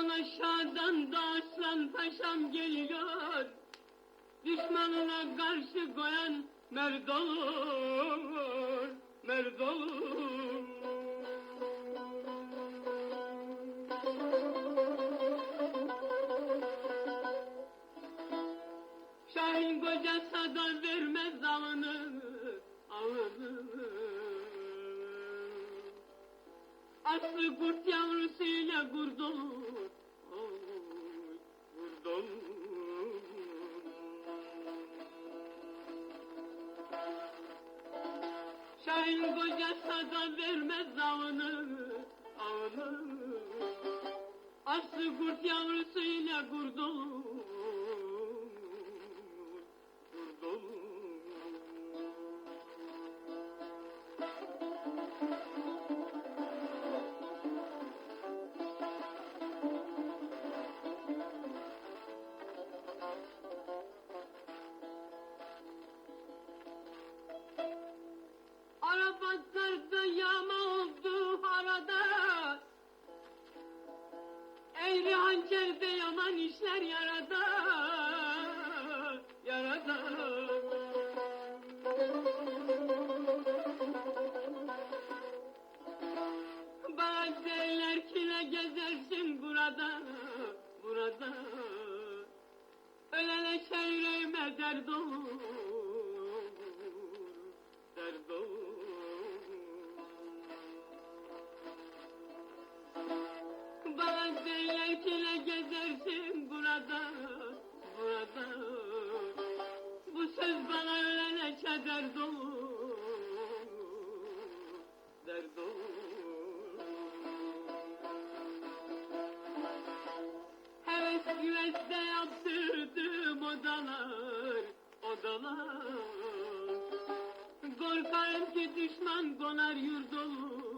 aşağıdan da aslan paşam geliyor. Düşmanına karşı koyan merd olur, merd olur. Şahin kocası da vermez avını, avını. Aslı kurt yavrusuyla kurt olur, kurt olur. Şahin kocası da vermez avını, avını. Aslı kurt yavrusuyla kurt olur, kurt olur. Arabatlarda yağma oldu arada, eğri hançerde yaman işler yarada, yarada. Bana derler ki ne gezersin burada, burada. Ölene çevreme dert olur, dert olur. Bana derler ki ne gezersin burada, burada. Bu söz bana ölene dert olur, dert olur. Heves güveste yaptırdım odalar, odalar. Korkarım ki düşman konar yurt olur,